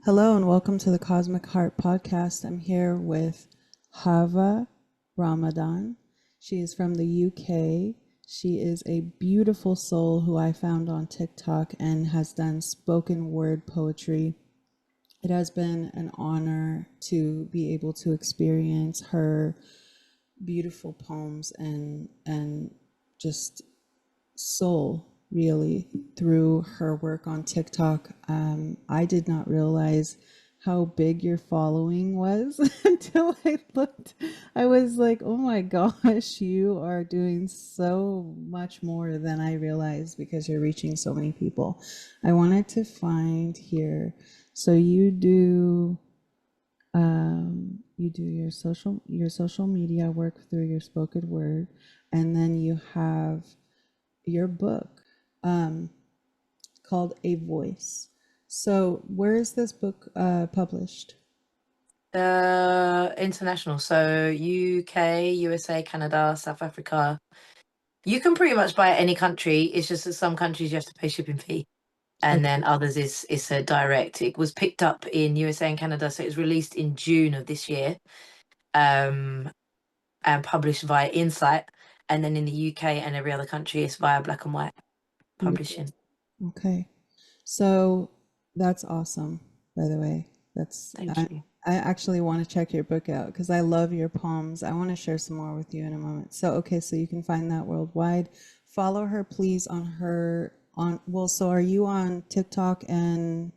Hello and welcome to the Cosmic Heart Podcast. I'm here with Havva Ramadan. She is from the UK. She is a beautiful soul who I found on TikTok and has done spoken word poetry. It has been an honor to be able to experience her beautiful poems and just soul really through her work on TikTok. I did not realize how big your following was until I looked. I was like, oh my gosh, you are doing so much more than I realized because you're reaching so many people. I wanted to find here. So you do your social media work through your spoken word, and then you have your book um, called A Voice. So, where is this book published? International. So UK, USA, Canada, South Africa. You can pretty much buy it any country. It's just that some countries you have to pay shipping fee. And Okay. then others is it's a direct. It was picked up in USA and Canada, so it was released in June of this year, um, and published via Insight. And then in the UK and every other country, it's via Black and White Beautiful. Publishing. Okay. So that's awesome, by the way. That's Thank I, you. I actually want to check your book out because I love your poems. I want to share some more with you in a moment. So okay, so you can find that worldwide. Follow her please on her on well, so are you on TikTok and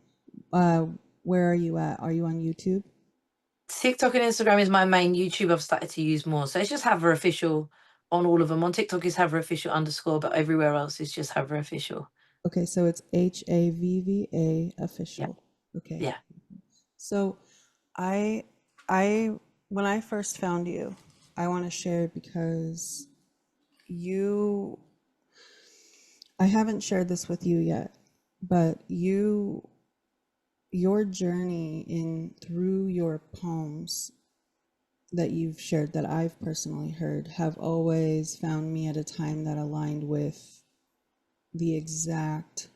uh where are you at? Are you on YouTube? TikTok and Instagram is my main. YouTube I've started to use more. So it's just Havva Official on all of them. On TikTok is Havva Official underscore, but everywhere else is just Havva Official. Okay, so it's HAVVA Yeah. official. Okay. Yeah. So I I when I first found you, I want to share because you I haven't shared this with you yet, but your journey in through your poems that you've shared that I've personally heard have always found me at a time that aligned with the exact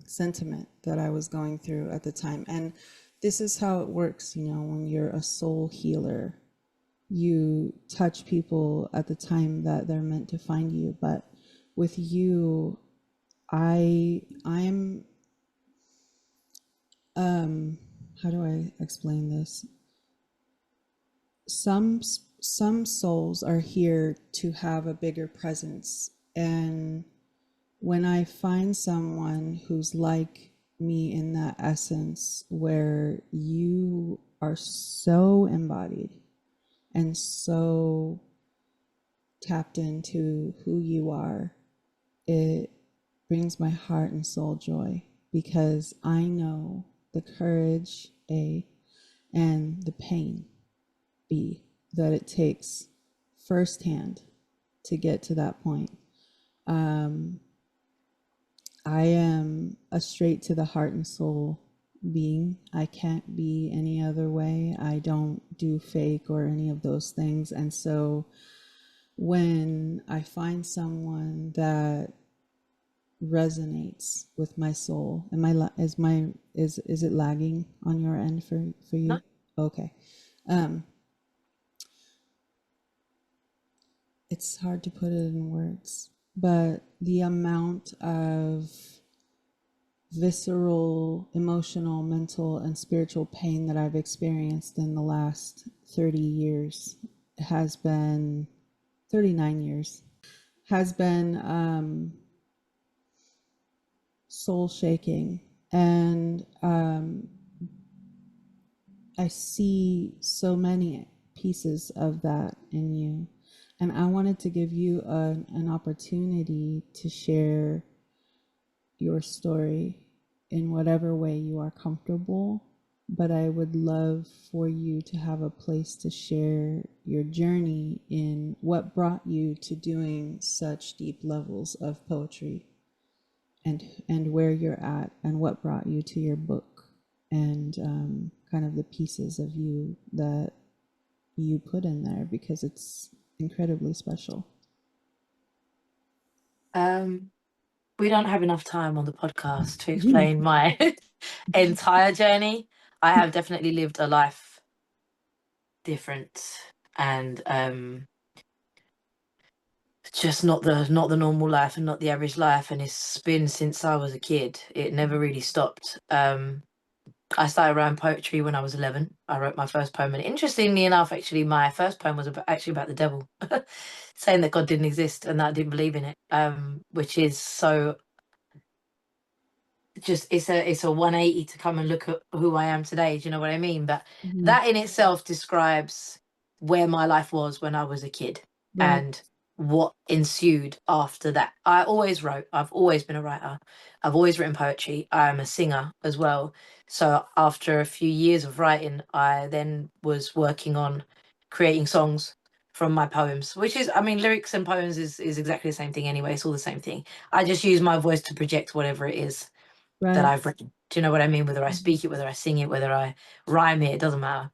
sentiment that I was going through at the time. And this is how it works, when you're a soul healer, you touch people at the time that they're meant to find you. But with you, I'm how do I explain this? Some souls are here to have a bigger presence, and when I find someone who's like me in that essence, where you are so embodied and so tapped into who you are, it brings my heart and soul joy because I know the courage, A, and the pain, B, that it takes firsthand to get to that point. Um, I am a straight to the heart and soul being. I can't be any other way. I don't do fake or any of those things. And so when I find someone that resonates with my soul, is it lagging on your end for No. you? Okay. Um, it's hard to put it in words, but the amount of visceral, emotional, mental, and spiritual pain that I've experienced in the last 30 years has been 39 years, has been soul shaking. And I see so many pieces of that in you. And I wanted to give you an opportunity to share your story in whatever way you are comfortable. But I would love for you to have a place to share your journey in what brought you to doing such deep levels of poetry, and where you're at and what brought you to your book, and kind of the pieces of you that you put in there because it's incredibly special. Um, We don't have enough time on the podcast to Yeah. explain my entire journey. I have definitely lived a life different, and just not the normal life and not the average life, and it's been since I was a kid. It never really stopped. I started writing poetry when I was 11. I wrote my first poem, and interestingly enough, actually, my first poem was actually about the devil, saying that God didn't exist and that I didn't believe in it. Which is so just it's a 180 to come and look at who I am today. Do you know what I mean? But Mhm. that in itself describes where my life was when I was a kid Right. and what ensued after that. I always wrote. I've always been a writer. I've always written poetry. I'm a singer as well. So after a few years of writing, I then was working on creating songs from my poems, which is, I mean, lyrics and poems is exactly the same thing anyway. It's all the same thing. I just use my voice to project whatever it is that Right. I've written. Do you know what I mean? Whether I Mhm. speak it, whether I sing it, whether I rhyme it, it doesn't matter.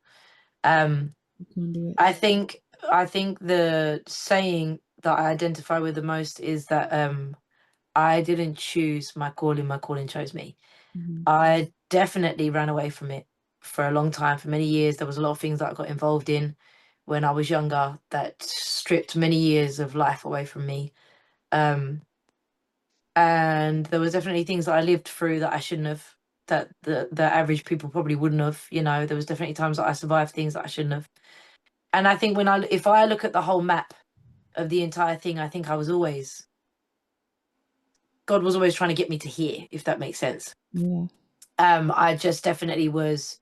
Um, Conduit. I think I think the saying that I identify with the most is that I didn't choose my calling chose me. Mhm. I definitely ran away from it for a long time, for many years. There was a lot of things that I got involved in when I was younger that stripped many years of life away from me. Um, and there was definitely things that I lived through that I shouldn't have, that the average people probably wouldn't have. There was definitely times that I survived things that I shouldn't have. And I think if I look at the whole map of the entire thing, I think God was always trying to get me to here, if that makes sense. Yeah. I just definitely was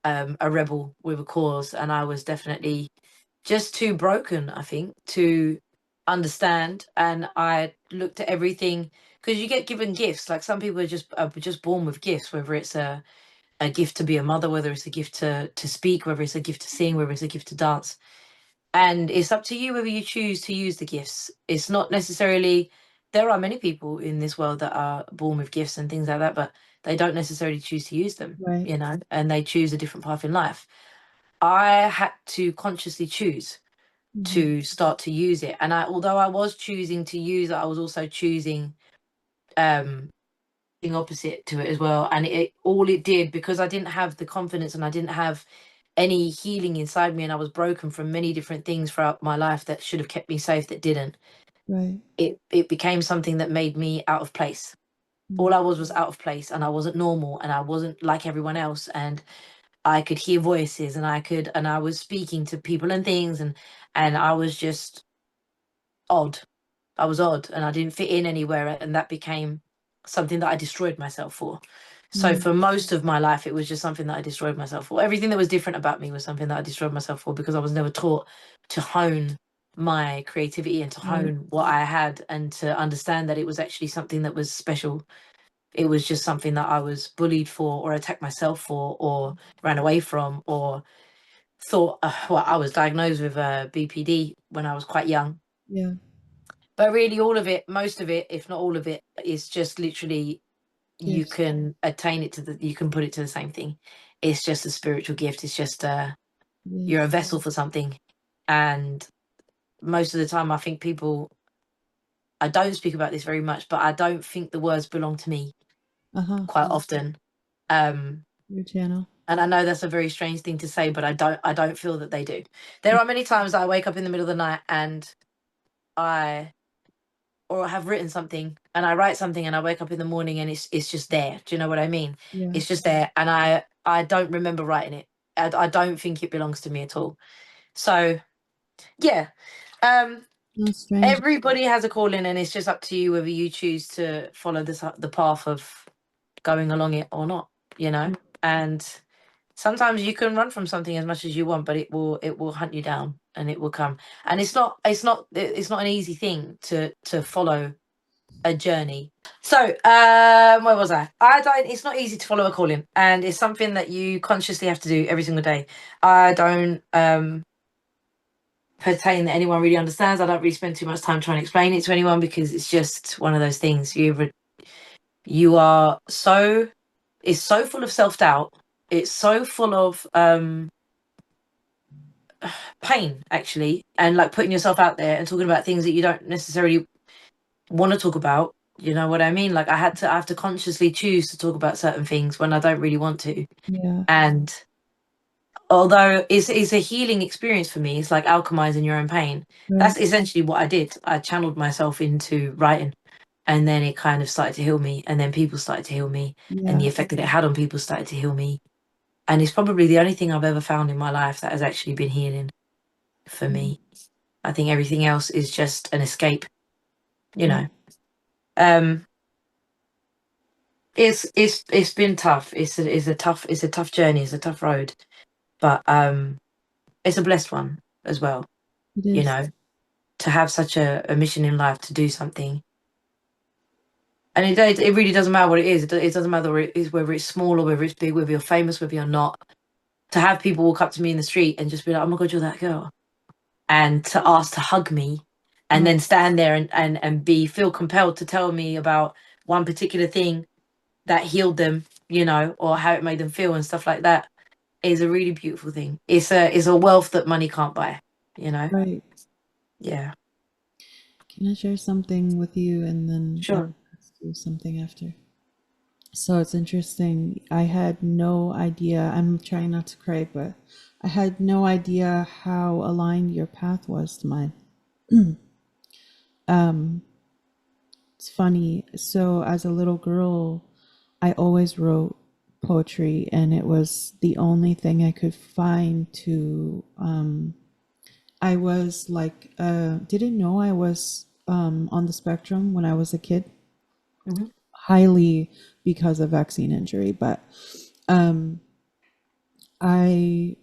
a rebel with a cause, and I was definitely just too broken, I think, to understand. And I looked at everything, because you get given gifts. Like, some people are just born with gifts, whether it's a gift to be a mother, whether it's a gift to speak, whether it's a gift to sing, whether it's a gift to dance. And it's up to you whether you choose to use the gifts. It's not necessarily, there are many people in this world that are born with gifts and things like that, but they don't necessarily choose to use them, Right. and they choose a different path in life. I had to consciously choose Mhm. to start to use it. And although I was choosing to use it, I was also choosing um thing opposite to it as well. And it all it did, because I didn't have the confidence and I didn't have any healing inside me, and I was broken from many different things throughout my life that should have kept me safe, that didn't. Right. It became something that made me out of place. Mm. All I was out of place, and I wasn't normal, and I wasn't like everyone else. And I could hear voices, and I was speaking to people and things, and I was just odd. I was odd, and I didn't fit in anywhere, and that became something that I destroyed myself for. So Mm. for most of my life, it was just something that I destroyed myself for. Everything that was different about me was something that I destroyed myself for, because I was never taught to hone my creativity and to Right. hone what I had, and to understand that it was actually something that was special. It was just something that I was bullied for, or attacked myself for, or ran away from, or thought, well, I was diagnosed with BPD when I was quite young. Yeah. But really, all of it, most of it, if not all of it, is just literally, you Gifts. can attain it you can put it to the same thing. It's just a spiritual gift. It's just It you're a is. vessel for something. And most of the time, I think people, I don't speak about this very much, but I don't think the words belong to me Uh-huh. quite often. Um, Your channel. and I know that's a very strange thing to say, but I don't feel that they do. There are many times that I wake up in the middle of the night and I or I have written something and I write something and I wake up in the morning and it's just there. Do you know what I mean? Yeah. It's just there, and I don't remember writing it. I don't think it belongs to me at all. So yeah, um, No strange. everybody has a calling, and it's just up to you whether you choose to follow the path of going along it or not. You know, and sometimes you can run from something as much as you want, but it will hunt you down, and it will come. And it's not an easy thing to follow a journey. So, where was I? I don't. It's not easy to follow a calling, and it's something that you consciously have to do every single day. I don't pertain that anyone really understands. I don't really spend too much time trying to explain it to anyone, because it's just one of those things. You are so, it's so full of self doubt. It's so full of pain, actually, and like putting yourself out there and talking about things that you don't necessarily want to talk about. You know what I mean? Like I have to consciously choose to talk about certain things when I don't really want to. Yeah. And although it's a healing experience for me, it's like alchemizing your own pain. Right. That's essentially what I did. I channeled myself into writing, and then it kind of started to heal me, and then people started to heal me, and the Yeah. effect that it had on people started to heal me. And it's probably the only thing I've ever found in my life that has actually been healing for Mm. me. I think everything else is just an escape, you Right. know. Um, it's been tough. It's a tough journey. It's a tough road, but it's a blessed one as well. It You is. know, to have such a mission in life to do something, and it really doesn't matter what it is. It doesn't matter whether it's small or whether it's big, whether you're famous, whether you're not. To have people walk up to me in the street and just be like, "Oh my God, you're that girl," and to ask to hug me, and Right. then stand there and be feel compelled to tell me about one particular thing that healed them, you know, or how it made them feel and stuff like that is a really beautiful thing. It's a wealth that money can't buy, you know? Right. Yeah. Can I share something with you and then Sure. I'll ask you something after? So it's interesting. I had no idea. I'm trying not to cry, but I had no idea how aligned your path was to mine. Um, it's funny. So as a little girl, I always wrote poetry, and it was the only thing I could find to. I was like, didn't know I was on the spectrum when I was a kid, Hmm. highly because of vaccine injury, but um, I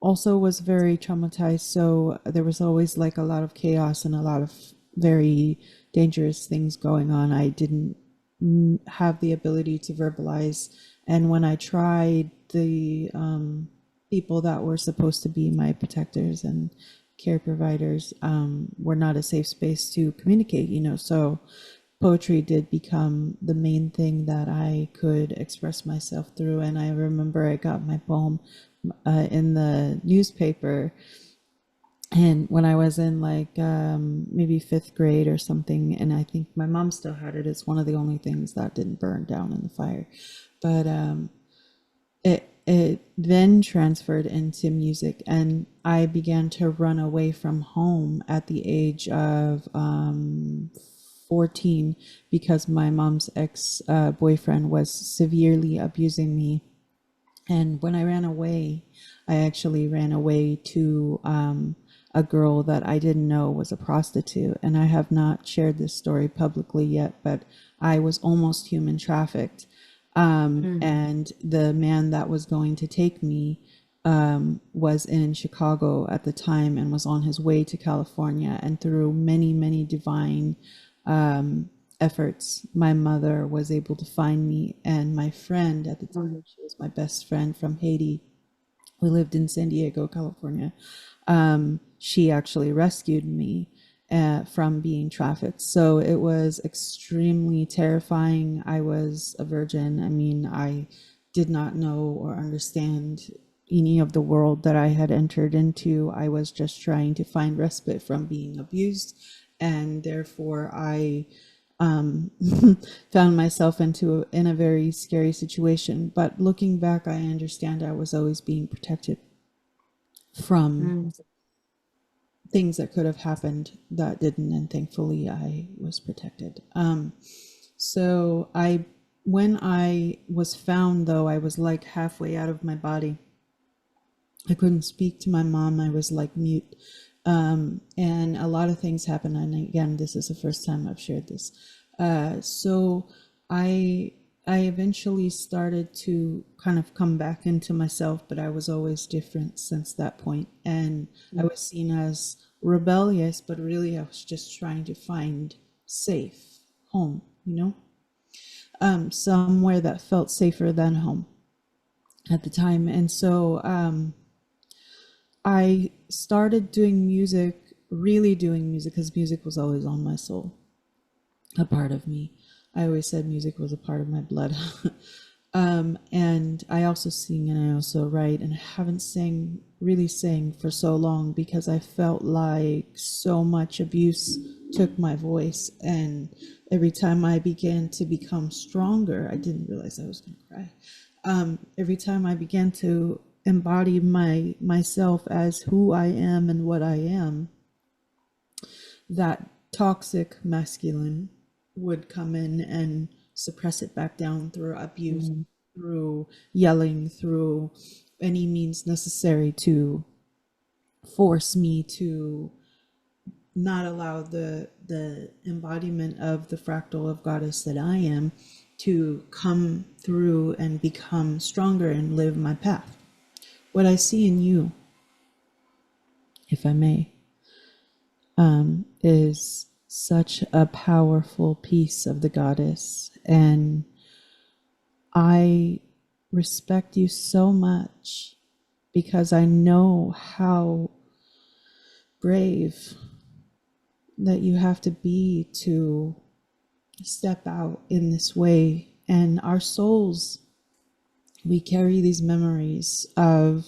also was very traumatized. So there was always like a lot of chaos and a lot of very dangerous things going on. I didn't have the ability to verbalize. And when I tried, the people that were supposed to be my protectors and care providers were not a safe space to communicate, you know. So poetry did become the main thing that I could express myself through. And I remember I got my poem in the newspaper, and when I was in like maybe fifth grade or something, and I think my mom still had it. It's one of the only things that didn't burn down in the fire, but it then transferred into music, and I began to run away from home at the age of 14 because my mom's ex boyfriend was severely abusing me. And when I ran away, I actually ran away to a girl that I didn't know was a prostitute. And I have not shared this story publicly yet, but I was almost human trafficked. Mm. And the man that was going to take me was in Chicago at the time and was on his way to California. And through many, many divine efforts, my mother was able to find me. And my friend at the time, Mm. she was my best friend from Haiti. We lived in San Diego, California. She actually rescued me from being trafficked. So it was extremely terrifying. I was a virgin. I mean, I did not know or understand any of the world that I had entered into. I was just trying to find respite from being abused. And therefore, I um, found myself in a very scary situation. But looking back, I understand I was always being protected from Mm. things that could have happened that didn't, and thankfully I was protected. So when I was found, though, I was like halfway out of my body. I couldn't speak to my mom. I was like mute. And a lot of things happened. And again, this is the first time I've shared this. So I I eventually started to kind of come back into myself, but I was always different since that point. And I was seen as rebellious, but really I was just trying to find safe home, you know, somewhere that felt safer than home at the time. And so I started doing music, really doing music, because music was always on my soul, a part of me. I always said music was a part of my blood. And I also sing and I also write, and I haven't really sang for so long because I felt like so much abuse took my voice. And every time I began to become stronger, I didn't realize I was going to cry. Every time I began to embody myself as who I am and what I am, that toxic masculine would come in and suppress it back down through abuse, Mm. through yelling, through any means necessary to force me to not allow the embodiment of the fractal of goddess that I am to come through and become stronger and live my path. What I see in you, if I may, is such a powerful piece of the goddess. And I respect you so much because I know how brave that you have to be to step out in this way. And our souls, we carry these memories of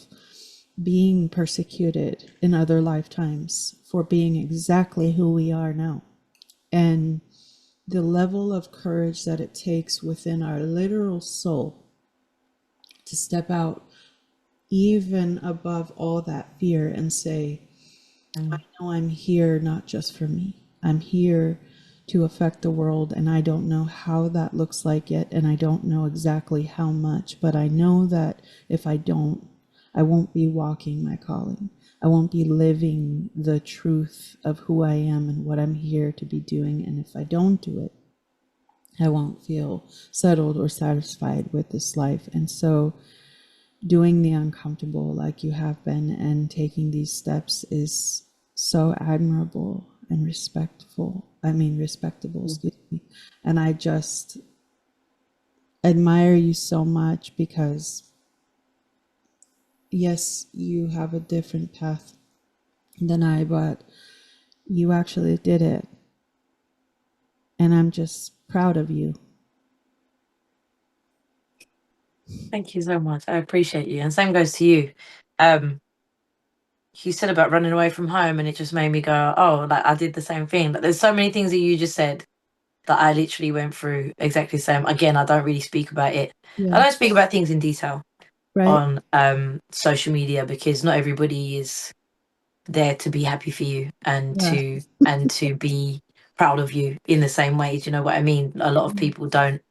being persecuted in other lifetimes for being exactly who we are now. And the level of courage that it takes within our literal soul to step out even above all that fear and say, I Mm. know I'm here not just for me. I'm here to affect the world, and I don't know how that looks like yet, and I don't know exactly how much, but I know that if I don't, I won't be walking my calling. I won't be living the truth of who I am and what I'm here to be doing. And if I don't do it, I won't feel settled or satisfied with this life. And so doing the uncomfortable like you have been and taking these steps is so admirable and respectable, Mm. excuse me. And I just admire you so much because, yes, you have a different path than I, but you actually did it. And I'm just proud of you. Thank you so much. I appreciate you. And same goes to you. Um, you said about running away from home, and it just made me go, oh, like I did the same thing. Like there's so many things that you just said that I literally went through exactly the same. Again, I don't really speak about it. I Yeah, don't speak about things in detail right? on social media because not everybody is there to be happy for you Yeah, and to be proud of you in the same way. Do you know what I mean? A lot of people don't.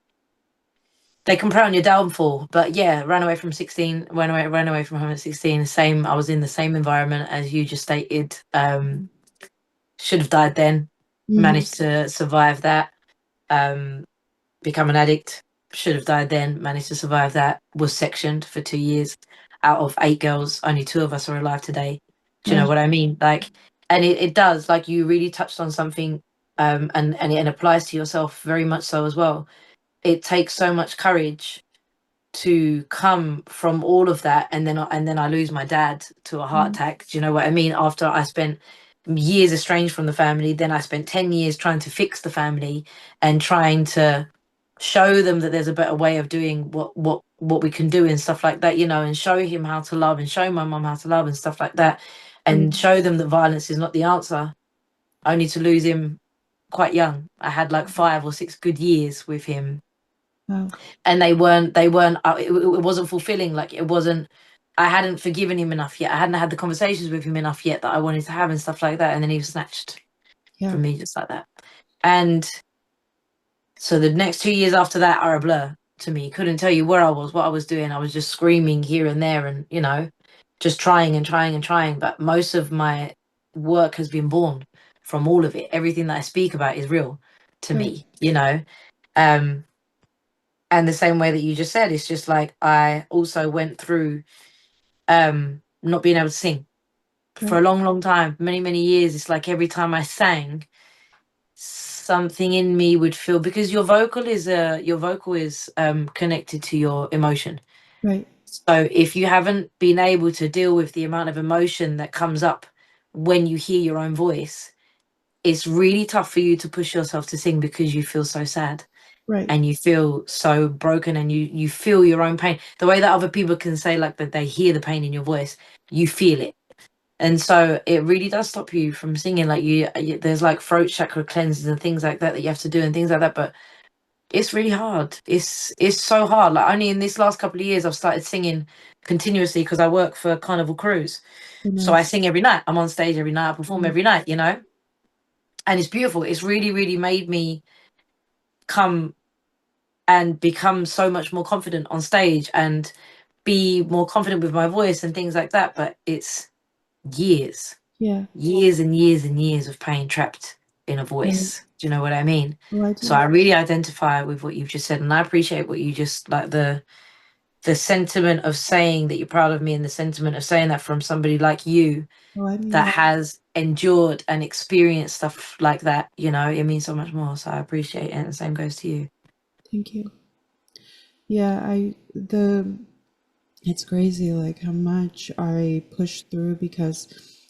They can prey on your downfall, but yeah, ran away from 16, ran away from home at 16. Same, I was in the same environment as you just stated. Should have died then. mm-hmm. Managed to survive that. Um, become an addict. Should have died then. Managed to survive that. Was sectioned for 2 years. Out of 8 girls, only two of us are alive today. Do you know Oh, what I mean? Like, and it does. Like, you really touched on something, and it applies to yourself very much so as well. It takes so much courage to come from all of that, and then I lose my dad to a heart attack. Do you know what I mean? After I spent years estranged from the family, then I spent 10 years trying to fix the family and trying to show them that there's a better way of doing what we can do and stuff like that, you know, and show him how to love and show my mum how to love and stuff like that, and show them that violence is not the answer, only to lose him quite young. I had like 5 or 6 good years with him, wow. and they weren't it wasn't fulfilling. Like it wasn't, I hadn't forgiven him enough yet, I hadn't had the conversations with him enough yet that I wanted to have and stuff like that, and then he was snatched Yeah, from me just like that. And so the next 2 years after that are a blur to me. Couldn't tell you where I was, what I was doing. I was just screaming here and there, and just trying and trying and trying, but most of my work has been born from all of it. Everything that I speak about is real to right, me. um and the same way that you just said, it's just like I also went through not being able to sing for a right, long time, many years. It's like every time I sang, something in me would feel, because your vocal is connected to your emotion. right. So if you haven't been able to deal with the amount of emotion that comes up when you hear your own voice, it's really tough for you to push yourself to sing because you feel so sad. Right. and you feel so broken, and you feel your own pain. The way that other people can say like that they hear the pain in your voice, you feel it. And so it really does stop you from singing. Like there's like throat chakra cleanses and things like that that you have to do and things like that. But it's really hard. It's so hard. Like only in this last couple of years I've started singing continuously because I work for Carnival Cruise. So So I nice. sing every night. I'm on stage every night. I perform Mm. every night, you know? And it's beautiful. It's really, really made me come and become so much more confident on stage and be more confident with my voice and things like that. But it's years, Yeah. years and years and years of pain trapped in a Right. voice. Do you know what I mean? Well, I So do. I really identify with what you've just said, and I appreciate what you just like the sentiment of saying that you're proud of me, and the sentiment of saying that from somebody like you Oh, I mean that that. has endured and experienced stuff like that. You know, it means so much more. So I appreciate it, and the same goes to you. Thank you. Yeah, it's crazy like how much I pushed through because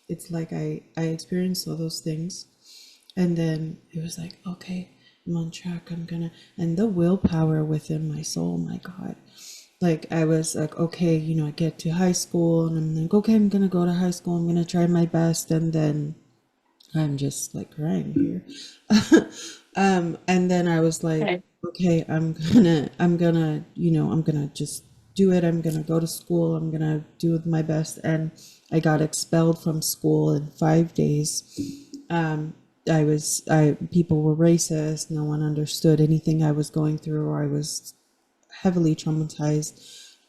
it's like I experienced all those things and then it was like, okay, I'm on track. I'm gonna, and the willpower within my soul, my God. Like I was like, okay, I get to high school and I'm like, okay, I'm gonna go to high school. I'm gonna try my best, and then I'm just like crying here. And then I was like, Okay. okay, I'm gonna just do it. I'm gonna go to school. I'm gonna do my best. And I got expelled from school in 5 days. Um, people were racist. No one understood anything I was going through, or I was heavily traumatized.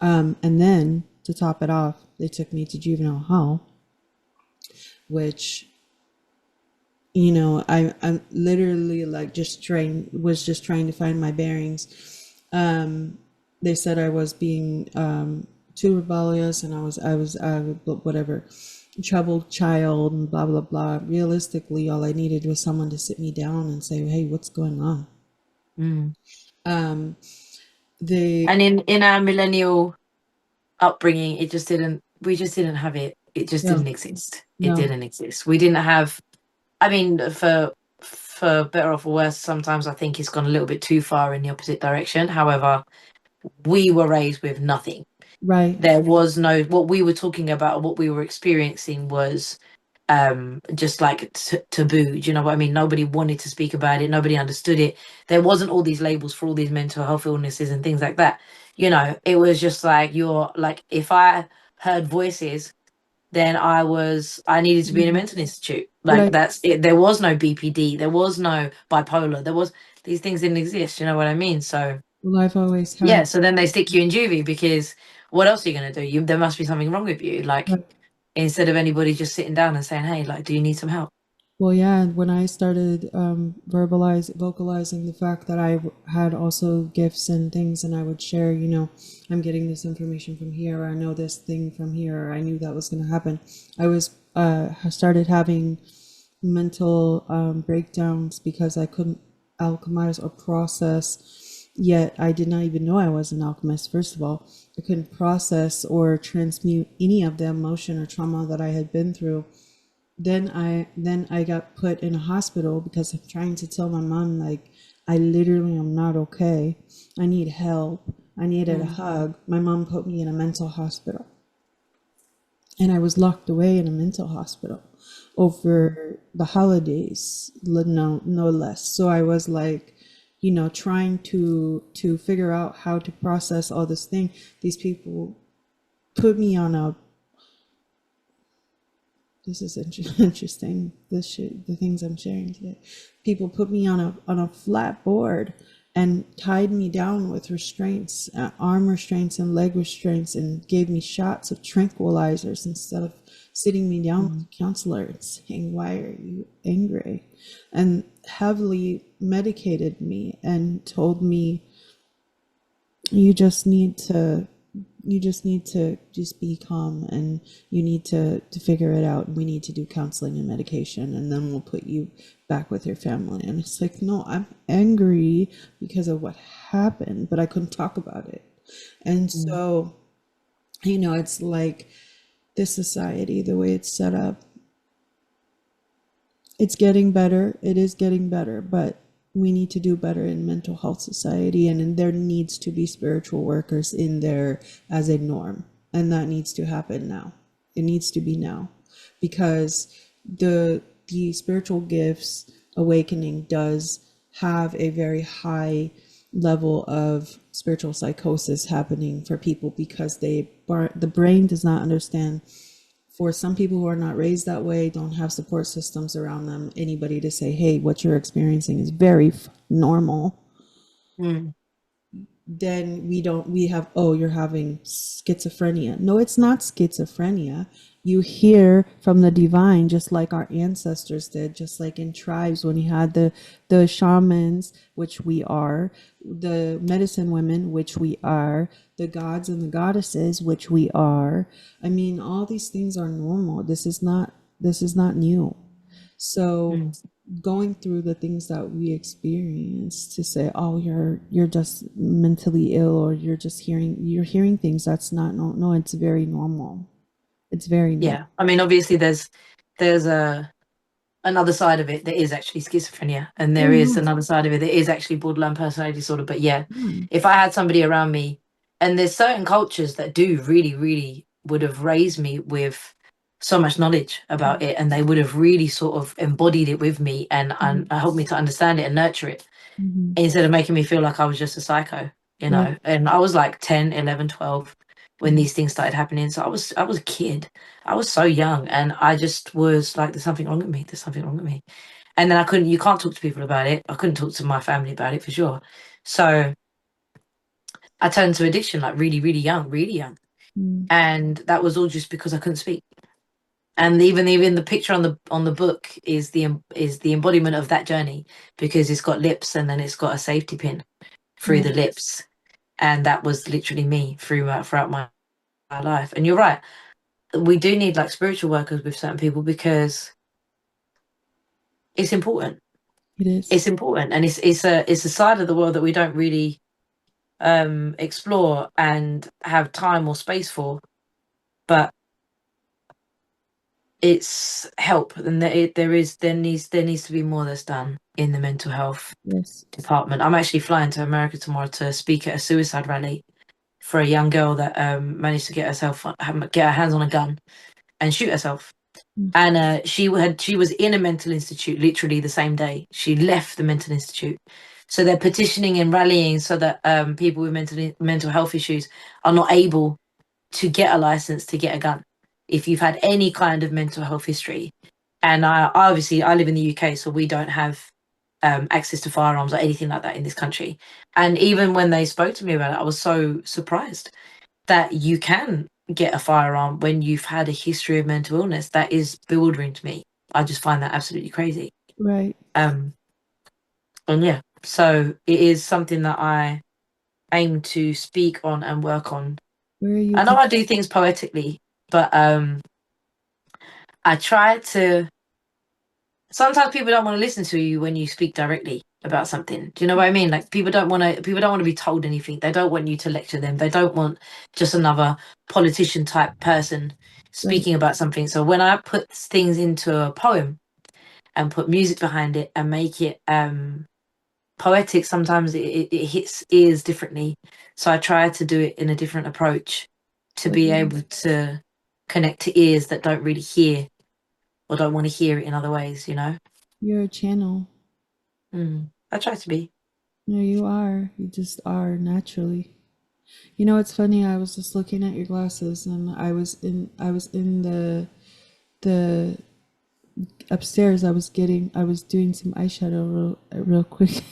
And then to top it off, they took me to juvenile hall, which I'm literally like just trying to find my bearings. They said I was being too rebellious, and whatever, troubled child, and blah blah blah. Realistically, all I needed was someone to sit me down and say, "Hey, what's going on?" Mm. They And in our millennial upbringing, it just didn't. We just didn't have it. It just no, didn't exist. It no, didn't exist. We didn't have. I mean, for better or for worse, sometimes I think it's gone a little bit too far in the opposite direction. However, we were raised with nothing. right, There was no, what we were talking about, what we were experiencing was just like taboo. Do you know what I mean? Nobody wanted to speak about it. Nobody understood it. There wasn't all these labels for all these mental health illnesses and things like that. You know, it was just like you're like, if I heard voices, then I needed to be in a mhm, mental institute. Like right. that's it. There was no BPD. There was no bipolar. These things didn't exist. You know what I mean? So Well, I've always yeah. had. So then they stick you in juvie because what else are you gonna do? There must be something wrong with you. Like Right. instead of anybody just sitting down and saying, "Hey, like, do you need some help?" Well, yeah, and when I started vocalizing the fact that had also gifts and things, and I would share, I'm getting this information from here, or I know this thing from here, or I knew that was going to happen. I started having mental breakdowns because I couldn't alchemize or process. Yet I did not even know I was an alchemist. First of all, I couldn't process or transmute any of the emotion or trauma that I had been through. Then I got put in a hospital because I'm trying to tell my mom, like, I literally am not okay. I need help. I needed a Mm. hug. My mom put me in a mental hospital, and I was locked away in a mental hospital Mm. over the holidays, no less. So I was like, trying to figure out how to process all this thing. These people put me on a this is interesting. The things I'm sharing today. People put me on a flat board and tied me down with restraints, arm restraints and leg restraints, and gave me shots of tranquilizers instead of sitting me down with Mm. a counselor and saying, "Why are you angry?" And heavily medicated me and told me, you just need to just be calm, and you need to figure it out, and we need to do counseling and medication, and then we'll put you back with your family. And it's like, no, I'm angry because of what happened, but I couldn't talk about it. And Mm. so, it's like this society, the way it's set up, it's getting better, it is getting better, but we need to do better in mental health society, and there needs to be spiritual workers in there as a norm, and that needs to happen now. It needs to be now, because the spiritual gifts awakening does have a very high level of spiritual psychosis happening for people, because the brain does not understand. For some people who are not raised that way, don't have support systems around them, anybody to say, hey, what you're experiencing is very normal, Mm. then we have, oh, you're having schizophrenia. No, it's not schizophrenia. You hear from the divine, just like our ancestors did, just like in tribes when you had the shamans, which we are, the medicine women, which we are, the gods and the goddesses, which we are. I mean, all these things are normal. This is not new. So Mm. going through the things that we experience, to say, oh, you're just mentally ill, or you're hearing things that's not, no, it's very normal. It's very normal. Yeah, I mean, obviously, there's a another side of it that is actually schizophrenia, and Oh there is yeah. another side of it that is actually borderline personality disorder. But yeah, Yeah. if I had somebody around me, and there's certain cultures that do really, really would have raised me with so much knowledge about it, and they would have really sort of embodied it with me and Mhm. helped me to understand it and nurture it Mhm. instead of making me feel like I was just a psycho, you Right. know. And I was like 10, 11, 12 when Mhm. these things started happening. So I was a kid. I was so young, and I just was like, there's something wrong with me. There's something wrong with me. And then you can't talk to people about it. I couldn't talk to my family about it for sure. So I turned to addiction like really, really young, really young. Mhm. And that was all just because I couldn't speak. And even the picture on the book is the embodiment of that journey, because it's got lips and then it's got a safety pin through Right. the lips, and that was literally me throughout my life. And you're right, we do need like spiritual workers with certain people, because it's important. It is. It's important, and it's a side of the world that we don't really explore and have time or space for. But it's help, and there needs to be more that's done in the mental health Yes. department. I'm actually flying to America tomorrow to speak at a suicide rally for a young girl that managed to get her hands on a gun and shoot herself. Mm. And she was in a mental institute literally the same day she left the mental institute. So they're petitioning and rallying so that people with mental health issues are not able to get a license to get a gun if you've had any kind of mental health history. And I live in the UK, so we don't have access to firearms or anything like that in this country. And even when they spoke to me about it, I was so surprised that you can get a firearm when you've had a history of mental illness. That is bewildering to me. I just find that absolutely crazy. Right. Um, and yeah, so it is something that I aim to speak on and work on. Where are you I know to? I do things poetically, but I try to. Sometimes people don't want to listen to you when you speak directly about something. Do you know what I mean? Like people don't want to be told anything. They don't want you to lecture them. They don't want just another politician type person Right. speaking about something. So when I put things into a poem and put music behind it and make it poetic, sometimes it hits ears differently. So I try to do it in a different approach to What be you able to connect to ears that don't really hear or don't want to hear it in other ways, you know? You're a channel. I try to be. No, you are. You just are naturally. You know, it's funny. I was just looking at your glasses, and I was in the upstairs. I was doing some eyeshadow real quick.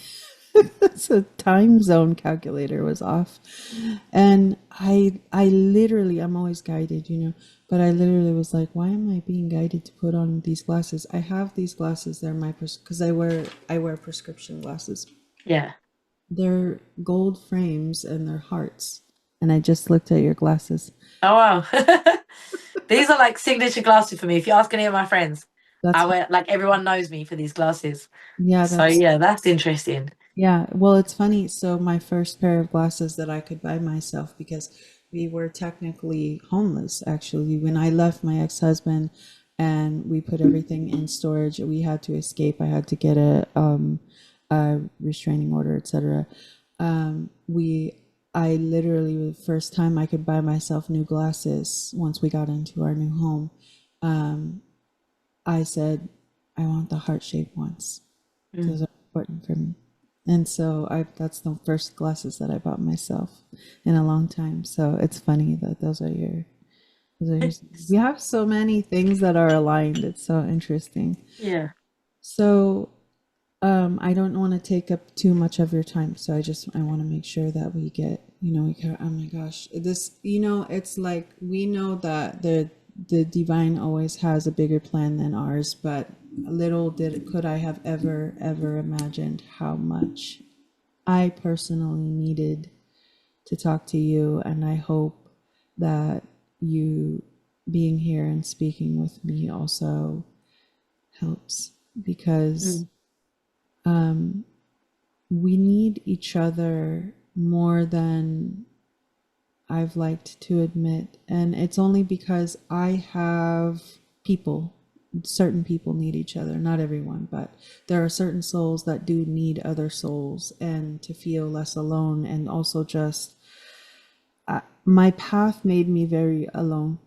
So time zone calculator was off, and I literally, I'm always guided, but I literally was like, why am I being guided to put on these glasses? I have these glasses. They're my because I wear prescription glasses. Yeah. They're gold frames and they're hearts. And I just looked at your glasses. Oh wow. These are like signature glasses for me. If you ask any of my friends, I That's wear like everyone knows me for these glasses. yeah, So that's yeah, that's interesting. yeah. Well, it's funny. So my first pair of glasses that I could buy myself, because we were technically homeless actually when I left my ex-husband, and we put everything in storage. We had to escape. I had to get restraining order, etc. We I literally, the first time I could buy myself new glasses once we got into our new home, I said, I want the heart shaped ones. Mm. Those are important for me. And so I that's the first glasses that I bought myself in a long time. So it's funny that those are your we have so many things that are aligned. It's so interesting. Yeah. So I don't want to take up too much of your time, so I want to make sure that we get, we can, oh my gosh, this, it's like we know that the divine always has a bigger plan than ours, but little did could I have ever imagined how much I personally needed to talk to you, and I hope that you being here and speaking with me also helps because Mm. we need each other more than I've liked to admit. And it's only because I have people, certain people need each other, not everyone, but there are certain souls that do need other souls and to feel less alone. And also, just my path made me very alone.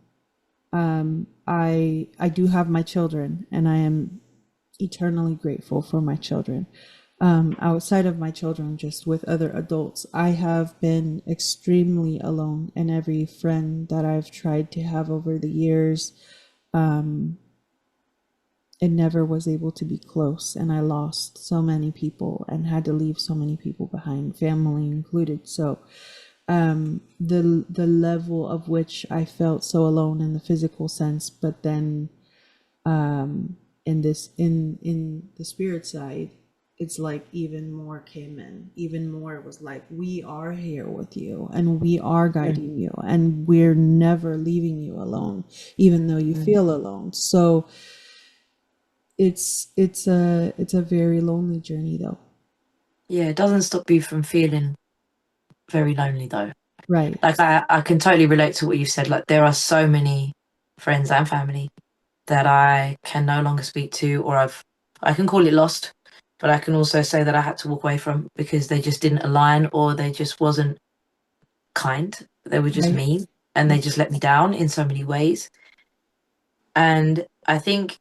I do have my children, and I am eternally grateful for my children. Outside of my children, just with other adults, I have been extremely alone, and every friend that I've tried to have over the years, it never was able to be close, and I lost so many people and had to leave so many people behind, family included. So the level of which I felt so alone in the physical sense, but then in the spirit side, it's like even more came in, even more was like, we are here with you and we are Mm. guiding you and we're never leaving you alone, even though you Mm. feel alone. So it's a very lonely journey though. Yeah, it doesn't stop you from feeling very lonely though. Right. Like I can totally relate to what you said. Like there are so many friends and family that I can no longer speak to, or I can call it lost, but I can also say that I had to walk away from because they just didn't align or they just wasn't kind. They were just Right. mean and they just let me down in so many ways. And I think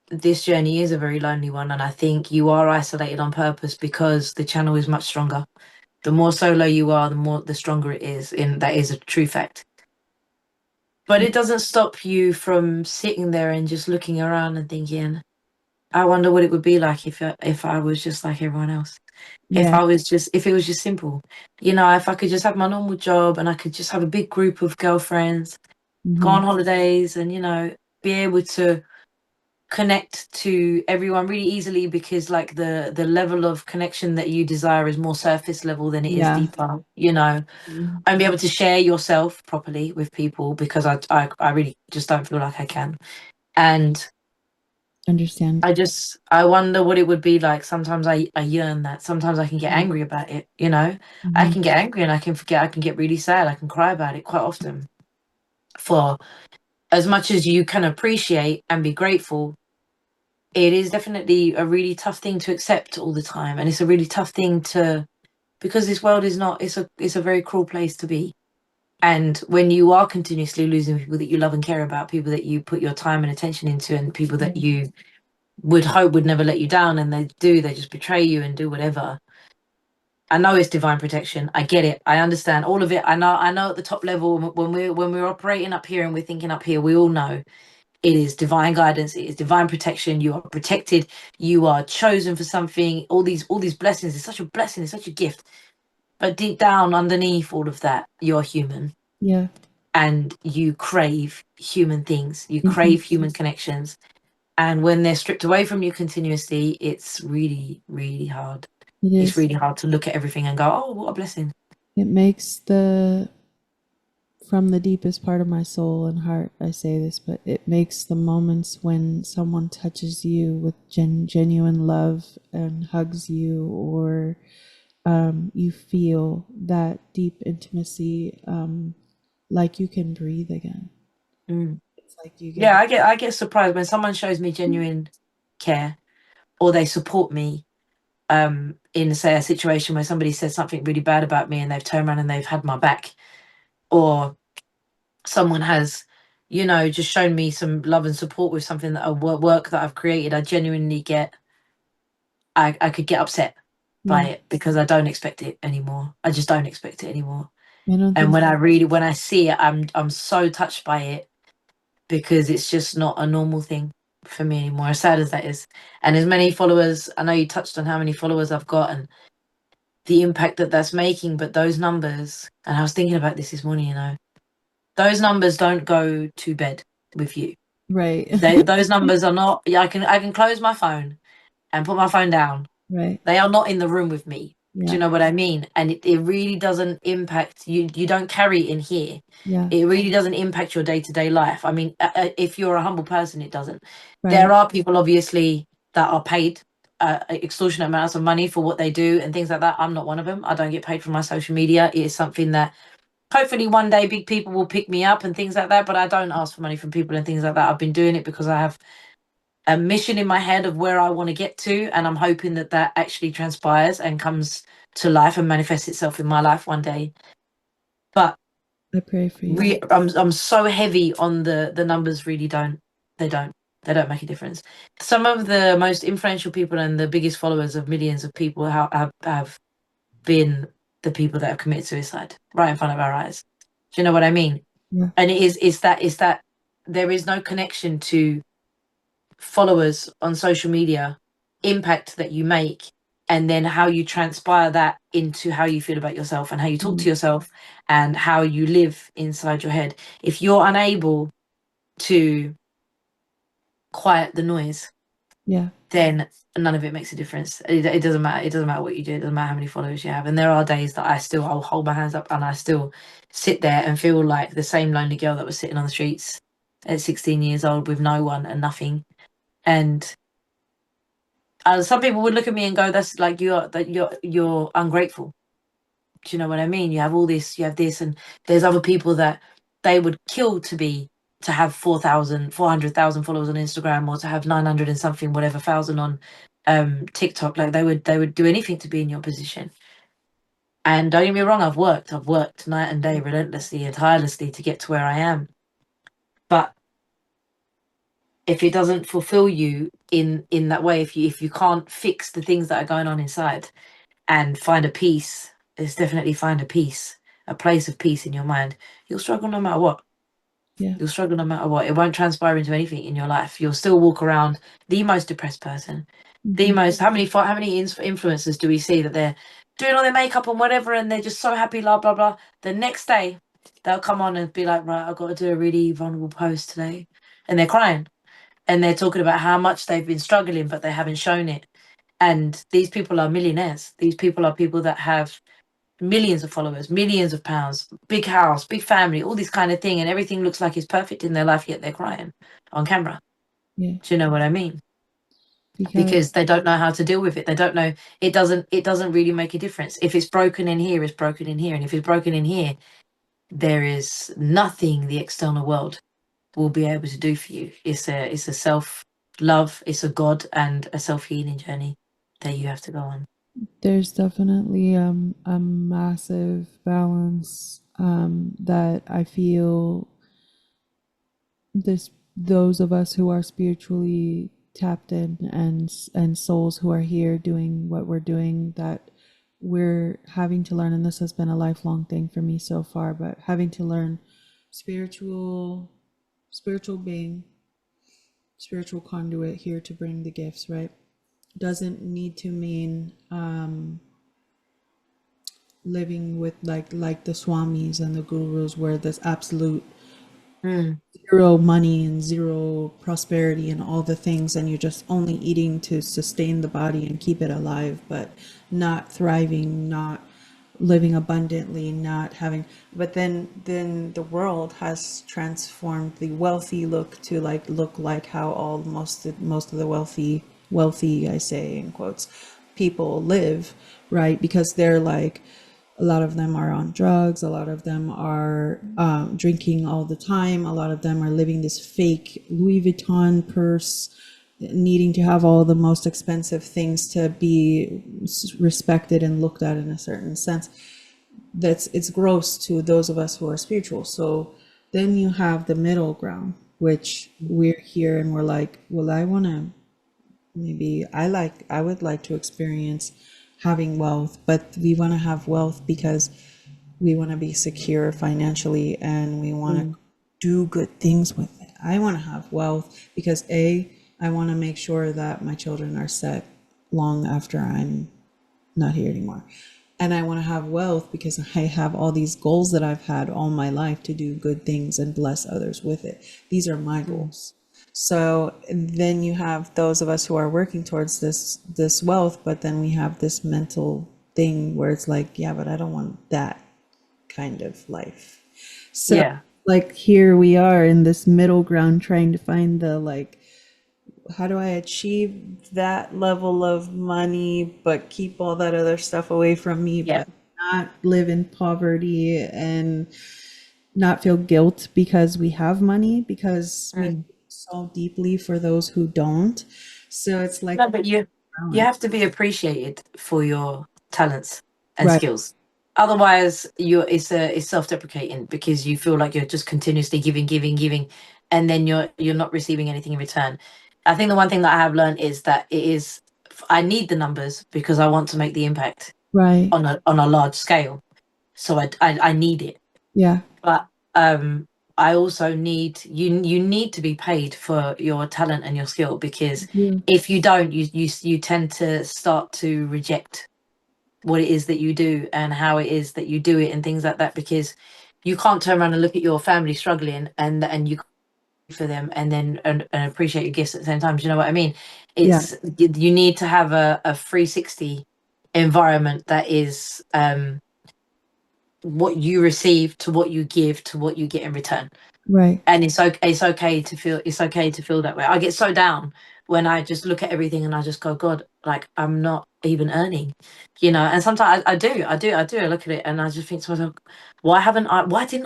this journey is a very lonely one, and I think you are isolated on purpose because the channel is much stronger. The more solo you are, the stronger it is, and that is a true fact. But it doesn't stop you from sitting there and just looking around and thinking, I wonder what it would be like if I was just like everyone else. Yeah. If it was just simple, if I could just have my normal job and I could just have a big group of girlfriends, go Mm-hmm. on holidays, and be able to connect to everyone really easily because like the level of connection that you desire is more surface level than it is Yeah. deeper, Mhm. and be able to share yourself properly with people because I really just don't feel like I can. And Understand. I wonder what it would be like. Sometimes I yearn that. Sometimes I can get Mm-hmm. angry about it. I Mm-hmm. can get angry and I can get really sad. I can cry about it quite often. For as much as you can appreciate and be grateful, it is definitely a really tough thing to accept all the time. And it's a really tough thing to because this world is not it's a very cruel place to be. And when you are continuously losing people that you love and care about, people that you put your time and attention into, and people that you would hope would never let you down, and they just betray you and do whatever. I know it's divine protection. I get it. I understand all of it. I know at the top level when we're operating up here and we're thinking up here, we all know it is divine guidance, it is divine protection. You are protected, you are chosen for something. All these blessings, it's such a blessing, it's such a gift. But deep down underneath all of that, you're human Yeah. and you crave human things. You Mm-hmm. crave human connections. And when they're stripped away from you continuously, it's really, really hard. It It's is. really hard to look at everything and go, oh, what a blessing. It makes from the deepest part of my soul and heart, I say this, but it makes the moments when someone touches you with genuine love and hugs you, or you feel that deep intimacy, like you can breathe again. Mm. It's like you Yeah, can. I get surprised when someone shows me genuine care or they support me. in, say, a situation where somebody says something really bad about me and they've turned around and they've had my back, or someone has, just shown me some love and support with something that work that I've created, I genuinely I could get upset by Yeah. it because I don't expect it anymore. I just don't expect it anymore. I don't And think when I see it, I'm so touched by it because it's just not a normal thing for me anymore, as sad as that is. And as many followers, I know you touched on how many followers I've got and the impact that that's making, but those numbers, and I was thinking about this morning, those numbers don't go to bed with you. right. Those numbers are not, yeah, I can close my phone and put my phone down. Right. They are not in the room with me. Do Yeah. you know what I mean? And it really doesn't impact you. You don't carry it in here. Yeah. It really doesn't impact your day-to-day life. I mean, if you're a humble person, it doesn't. There Right. are people, obviously, that are paid extortionate amounts of money for what they do and things like that. I'm not one of them. I don't get paid for my social media. It is something that hopefully one day big people will pick me up and things like that. But I don't ask for money from people and things like that. I've been doing it because I have a mission in my head of where I want to get to, and I'm hoping that that actually transpires and comes to life and manifests itself in my life one day. But I pray for you. I'm so heavy on the numbers. Really don't they don't make a difference. Some of the most influential people and the biggest followers of millions of people have been the people that have committed suicide right in front of our eyes. Do you know what I mean? Yeah. And it's that there is no connection to followers on social media, impact that you make, and then how you transpire that into how you feel about yourself and how you talk to Mm. yourself and how you live inside your head. If you're unable to quiet the noise, Yeah. then none of it makes a difference. It doesn't matter. It doesn't matter what you do. It doesn't matter how many followers you have. And there are days that I'll hold my hands up and I still sit there and feel like the same lonely girl that was sitting on the streets at 16 years old with no one and nothing. And some people would look at me and go, "That's like you're ungrateful." Do you know what I mean? You have all this, you have this, and there's other people that they would kill to have 400,000 followers on Instagram or to have 900 and something, whatever thousand on TikTok. Like they would do anything to be in your position. And don't get me wrong, I've worked night and day, relentlessly and tirelessly to get to where I am. But if it doesn't fulfill you in that way, if you can't fix the things that are going on inside and find a peace, it's definitely find a peace, a place of peace in your mind, you'll struggle no matter what. Yeah. You'll struggle no matter what. It won't transpire into anything in your life. You'll still walk around the most depressed person. The Mm-hmm. most, how many influencers do we see that they're doing all their makeup and whatever and they're just so happy, blah, blah, blah. The next day, they'll come on and be like, right, I've got to do a really vulnerable post today. And they're crying and they're talking about how much they've been struggling, but they haven't shown it. And these people are millionaires. These people are people that have millions of followers, millions of pounds, big house, big family, all this kind of thing, and everything looks like it's perfect in their life, yet they're crying on camera. Yeah. Do you know what I mean? Because Because they don't know how to deal with it. They don't know, it doesn't really make a difference. If it's broken in here, it's broken in here. And if it's broken in here, there is nothing the external world will be able to do for you. It's a self love, it's a God and a self healing journey that you have to go on. there's definitely a massive balance that I feel this those of us who are spiritually tapped in and souls who are here doing what we're doing, that we're having to learn, and this has been a lifelong thing for me so far, but having to learn spiritual being, spiritual conduit here to bring the gifts, right? Doesn't need to mean living with like the swamis and the gurus where there's absolute Mm, zero money and zero prosperity and all the things, and you're just only eating to sustain the body and keep it alive, but not thriving, not living abundantly, not having. But then the world has transformed the wealthy look like how all most of the wealthy, I say in quotes, people live, right? Because they're like, a lot of them are on drugs, a lot of them are drinking all the time, a lot of them are living this fake Louis Vuitton purse, needing to have all the most expensive things to be respected and looked at in a certain sense. That's it's gross to those of us who are spiritual. So then you have the middle ground, which we're here and we're like, well, I want to maybe I would like to experience having wealth, but we want to have wealth because we want to be secure financially and we want to Mm. do good things with it. I want to have wealth because I want to make sure that my children are set long after I'm not here anymore. And I want to have wealth because I have all these goals that I've had all my life to do good things and bless others with it. These are my Mm. goals. So then you have those of us who are working towards this wealth, but then we have this mental thing where it's like, yeah, but I don't want that kind of life. So Yeah. like here we are in this middle ground trying to find the like how do I achieve that level of money but keep all that other stuff away from me Yeah. but not live in poverty and not feel guilt because we have money because we Mm. so deeply for those who don't. So it's like No, but you balance. have to be appreciated for your talents and Right, skills. Otherwise, it's self-deprecating because you feel like you're just continuously giving, giving, giving, and then you're not receiving anything in return. I think the one thing that I have learned is that I need the numbers because I want to make the impact right. on a large scale. So I need it. Yeah. But um I also you need to be paid for your talent and your skill, because You. if you don't, you tend to start to reject what it is that you do and how it is that you do it and things like that, because you can't turn around and look at your family struggling and you for them and then and appreciate your gifts at the same time. Do you know what I mean? Yeah. You need to have a 360 environment that is what you receive to what you give to what you get in return. Right. And it's okay to feel that way. I get so down when I just look at everything and I just go, God, like I'm not even earning, and sometimes I look at it and I just think to myself, why didn't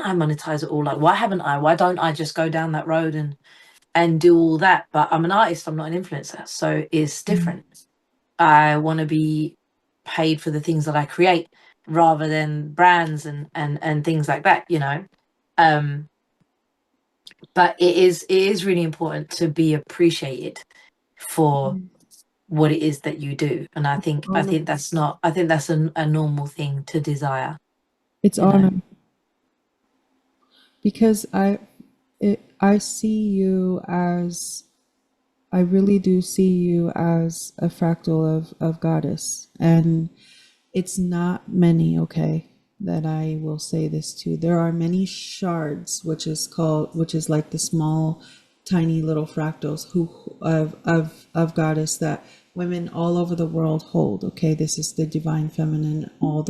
I monetize it all? Like, why don't I just go down that road and do all that? But I'm an artist, I'm not an influencer, so it's different. I want to be paid for the things that I create rather than brands and things like that. Um, but it is really important to be appreciated for what it is that you do, and I Honor. think that's not I think that's a normal thing to desire. It's You know. honor because I see you as I really do see you as a fractal of goddess. And it's not many, okay, that I will say this to. There are many shards, which is like the small, tiny little fractals of goddess that women all over the world hold. Okay, this is the divine feminine. All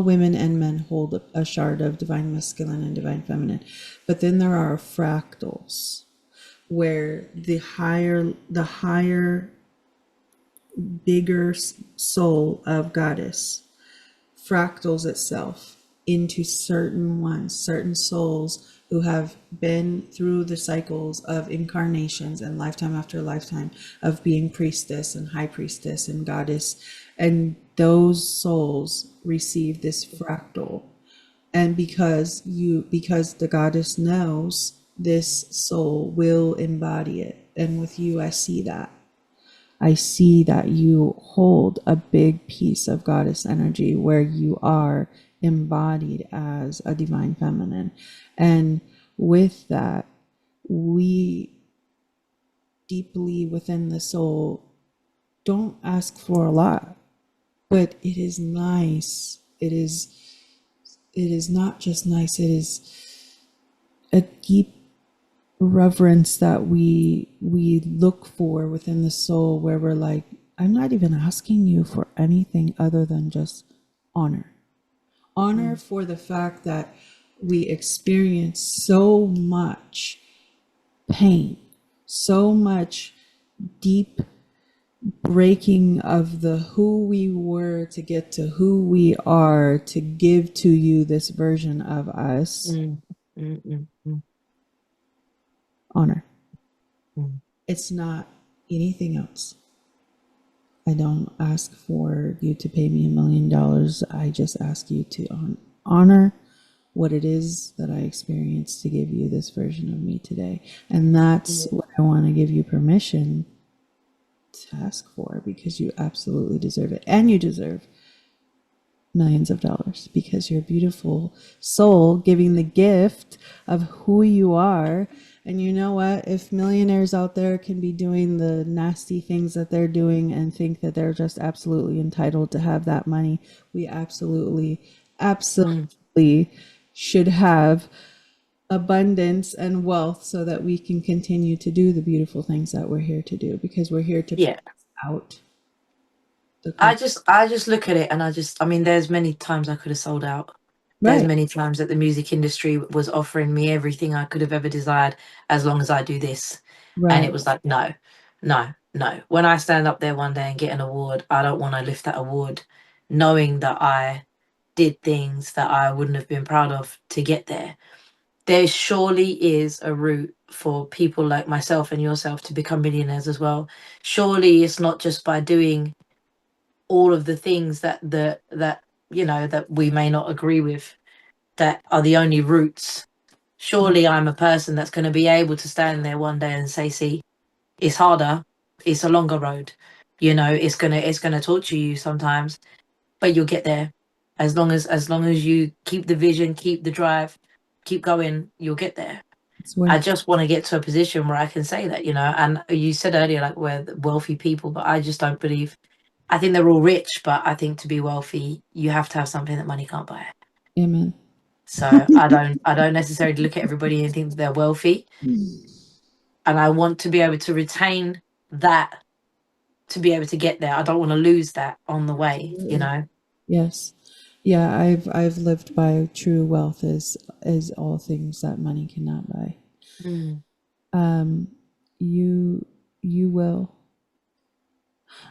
women and men hold a shard of divine masculine and divine feminine. But then there are fractals where the higher bigger soul of goddess fractals itself into certain souls who have been through the cycles of incarnations and lifetime after lifetime of being priestess and high priestess and goddess, and those souls receive this fractal. And because the goddess knows this soul will embody it, and with you I see that you hold a big piece of goddess energy where you are embodied as a divine feminine. And with that, we deeply within the soul don't ask for a lot, but it is nice. It is not just nice, it is a deep reverence that we look for within the soul where we're like, I'm not even asking you for anything other than just honor. Honor Mm. for the fact that we experience so much pain, so much deep breaking of the who we were to get to who we are to give to you this version of us. Mm. Mm. Mm. Mm. Honor. Mm. It's not anything else. I don't ask for you to pay me $1 million. I just ask you to honor what it is that I experienced to give you this version of me today. And that's Mm. what I want to give you permission to ask for, because you absolutely deserve it. And you deserve millions of dollars, because you're a beautiful soul giving the gift of who you are. And you know what? If millionaires out there can be doing the nasty things that they're doing and think that they're just absolutely entitled to have that money, we absolutely, Mm. absolutely should have abundance and wealth so that we can continue to do the beautiful things that we're here to do, because we're here to Yeah. out the I culture. just I just look at it and I mean there's many times I could have sold out. There's Right, many times that the music industry was offering me everything I could have ever desired as long as I do this. And it right. was like, no, no, no. When I stand up there one day and get an award, I don't want to lift that award knowing that I did things that I wouldn't have been proud of to get there. There surely is a route for people like myself and yourself to become millionaires as well. Surely it's not just by doing all of the things that that we may not agree with that are the only routes. Surely I'm a person that's going to be able to stand there one day and say, see, it's harder, it's a longer road, it's gonna torture you sometimes, but you'll get there. As long as you keep the vision, keep the drive, keep going, you'll get there. It's I worth just want to get to a position where I can say that, and you said earlier, like, we're wealthy people, but I just don't believe. I think they're all rich, but I think to be wealthy, you have to have something that money can't buy. it. Amen. So I don't necessarily look at everybody and think that they're wealthy. And I want to be able to retain that to be able to get there. I don't want to lose that on the way, you Absolutely. know? Yes. Yeah, I've lived by true wealth is all things that money cannot buy. Mm. Um, you you will,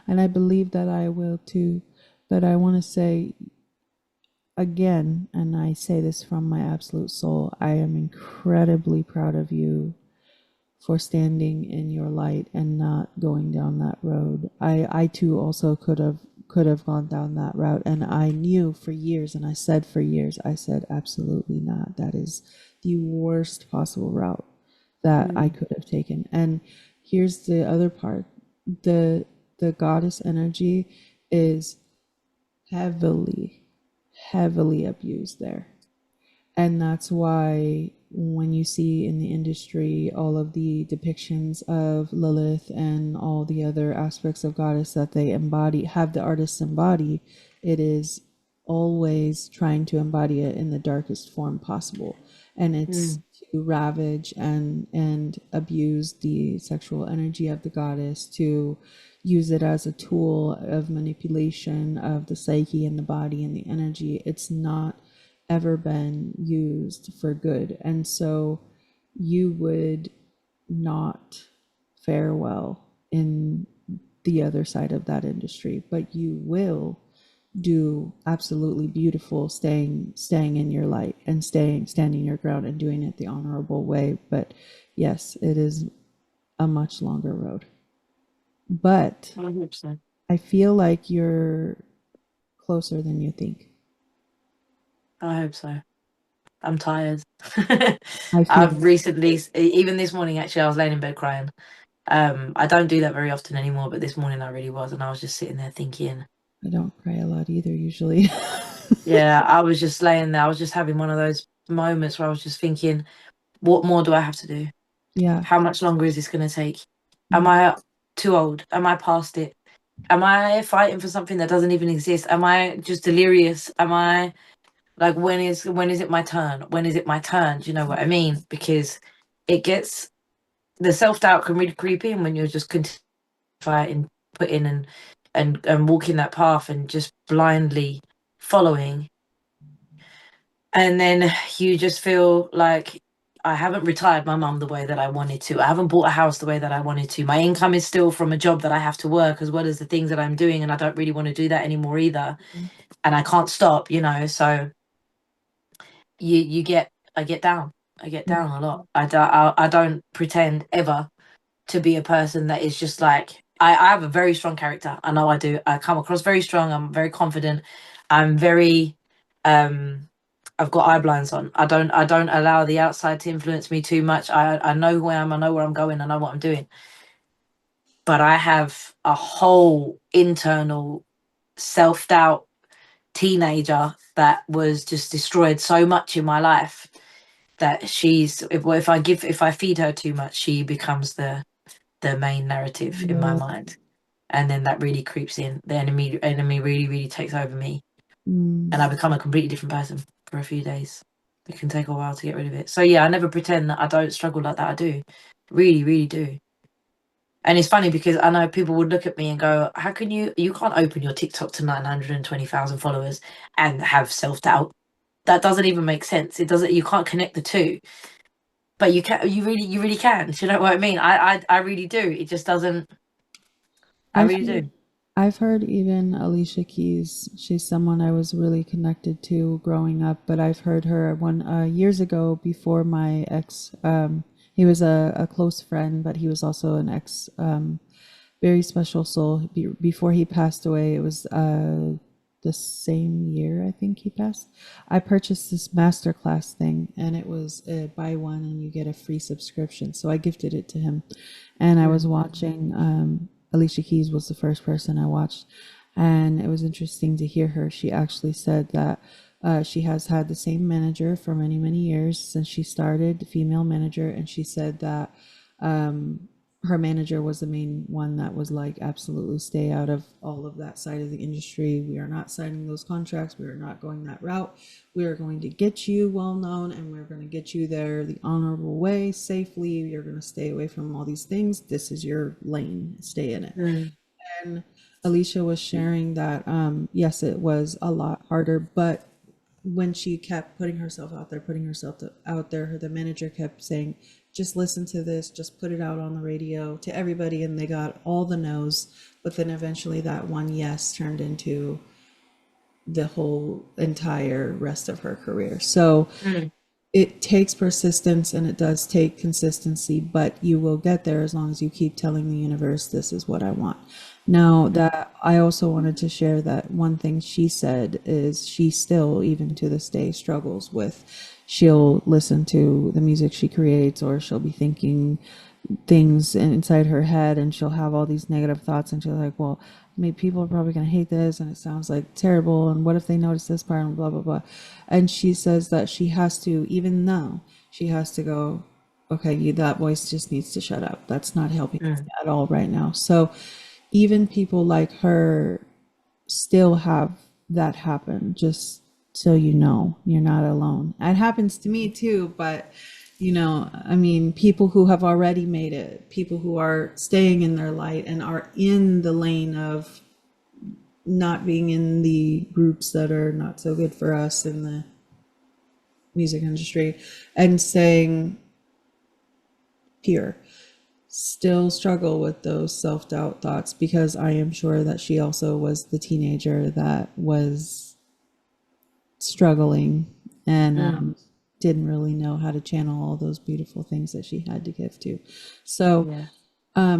and I believe that I will too. But I want to say again, and I say this from my absolute soul, I am incredibly proud of you for standing in your light and not going down that road. I too also could have gone down that route, and I knew for years, and I said for years, I said absolutely not. That is the worst possible route that I Mm. could have taken. And here's the other part. The the goddess energy is heavily heavily abused there. And that's why when you see in the industry all of the depictions of Lilith and all the other aspects of goddess that they embody, have the artists embody, it is always trying to embody it in the darkest form possible. And it's Mm. to ravage and abuse the sexual energy of the goddess, to use it as a tool of manipulation of the psyche and the body and the energy. It's not ever been used for good. And so you would not fare well in the other side of that industry, but you will do absolutely beautiful staying in your light and standing your ground and doing it the honorable way. But yes, it is a much longer road. But I hope so. I feel like you're closer than you think. I hope so. I'm tired. I feel I've recently, even this morning, actually, I was laying in bed crying. I don't do that very often anymore, but this morning I really was, and I was just sitting there thinking, I don't cry a lot either usually. yeah, I was just laying there. I was just having one of those moments where I was just thinking, what more do I have to do? Yeah. How much longer is this going to take? Am Mm. I too old? Am I past it? Am I fighting for something that doesn't even exist? Am I just delirious? Am I like, when is it my turn? When is it my turn? Do you know what I mean? Because it gets the self-doubt can really creep in when you're just continuing fighting, putting and walking that path and just blindly following. And then you just feel like I haven't retired my mum the way that I wanted to. I haven't bought a house the way that I wanted to. My income is still from a job that I have to work as well as the things that I'm doing, and I don't really want to do that anymore either. And I can't stop. So you get I get down. I get Yeah. down a lot. I don't pretend ever to be a person that is just like I have a very strong character. I know I do. I come across very strong. I'm very confident. I'm very um I've got eye blinds on. I don't allow the outside to influence me too much. I know who I am, I know where I'm going, I know what I'm doing. But I have a whole internal self-doubt teenager that was just destroyed so much in my life that she's if I feed her too much, she becomes the main narrative in my Yeah. mind. And then that really creeps in. The enemy really, really takes over me. Mm. And I become a completely different person for a few days. It can take a while to get rid of it. So yeah, I never pretend that I don't struggle like that. I do. Really, really do. And it's funny because I know people would look at me and go, how can you can't open your TikTok to 920,000 followers and have self-doubt. That doesn't even make sense. It doesn't, you can't connect the two. But you really can. Do you know what I mean? I really do. It just doesn't, I I've really heard, do. I've heard even Alicia Keys. She's someone I was really connected to growing up, but I've heard her one years ago before my ex. He was a close friend, but he was also an ex. Very special soul. Before he passed away, it was the same year I think he passed. I purchased this masterclass thing, and it was buy one and you get a free subscription. So I gifted it to him, and I was Mm, watching. Alicia Keys was the first person I watched, and it was interesting to hear her. She actually said that she has had the same manager for many, many years since she started, the female manager, and she said that her manager was the main one that was like, absolutely stay out of all of that side of the industry. We are not signing those contracts. We are not going that route. We are going to get you well known, and we're going to get you there the honorable way, safely. You're going to stay away from all these things. This is your lane. Stay in it. mm, And Alicia was sharing that, yes, it was a lot harder, but when she kept putting herself out there, out there, the manager kept saying, just listen to this, just put it out on the radio to everybody. And they got all the no's. But then eventually that one yes turned into the whole entire rest of her career. So mm, it takes persistence and it does take consistency, but you will get there as long as you keep telling the universe, this is what I want. Now, mm, that I also wanted to share that one thing she said is she still, even to this day, struggles with, she'll listen to the music she creates, or she'll be thinking things inside her head, and she'll have all these negative thoughts, and she's like, well, maybe people are probably going to hate this and it sounds like terrible, and what if they notice this part, and blah blah blah. And she says that she has to, even now she has to go, okay, that voice just needs to shut up. That's not helping mm. at all right now. So even people like her still have that happen, just so you know, you're not alone. It happens to me too, but I mean, people who have already made it, people who are staying in their light and are in the lane of not being in the groups that are not so good for us in the music industry, and staying pure, still struggle with those self-doubt thoughts, because I am sure that she also was the teenager that was struggling and Mm, didn't really know how to channel all those beautiful things that she had to give to. So yeah.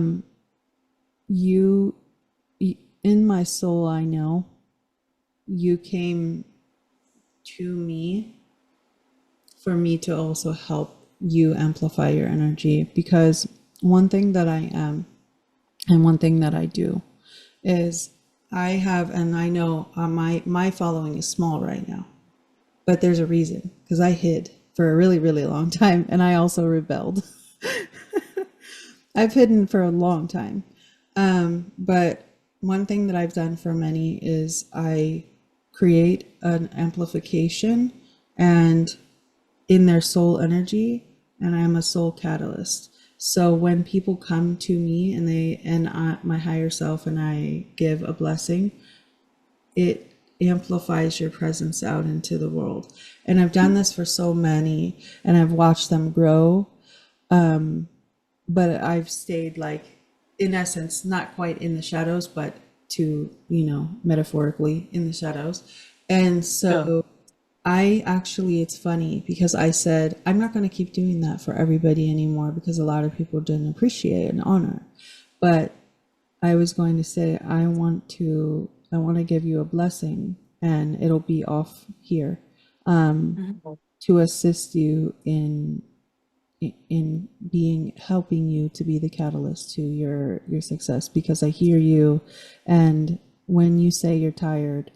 you, in my soul, I know you came to me for me to also help you amplify your energy, because one thing that I am and one thing that I do is I have, and I know my following is small right now, but there's a reason, because I hid for a really, really long time, and I also rebelled. I've hidden for a long time. But one thing that I've done for many is I create an amplification and in their soul energy, and I am a soul catalyst. So when people come to me and my higher self, and I give a blessing, it amplifies your presence out into the world. And I've done this for so many, and I've watched them grow, but I've stayed, like, in essence, not quite in the shadows, but to, metaphorically in the shadows. And Sure. so I actually, it's funny because I said, I'm not going to keep doing that for everybody anymore because a lot of people didn't appreciate and honor. But I was going to say, I want to give you a blessing and it'll be off here Mhm. to assist you in being helping you to be the catalyst to your success because I hear you, and when you say you're tired,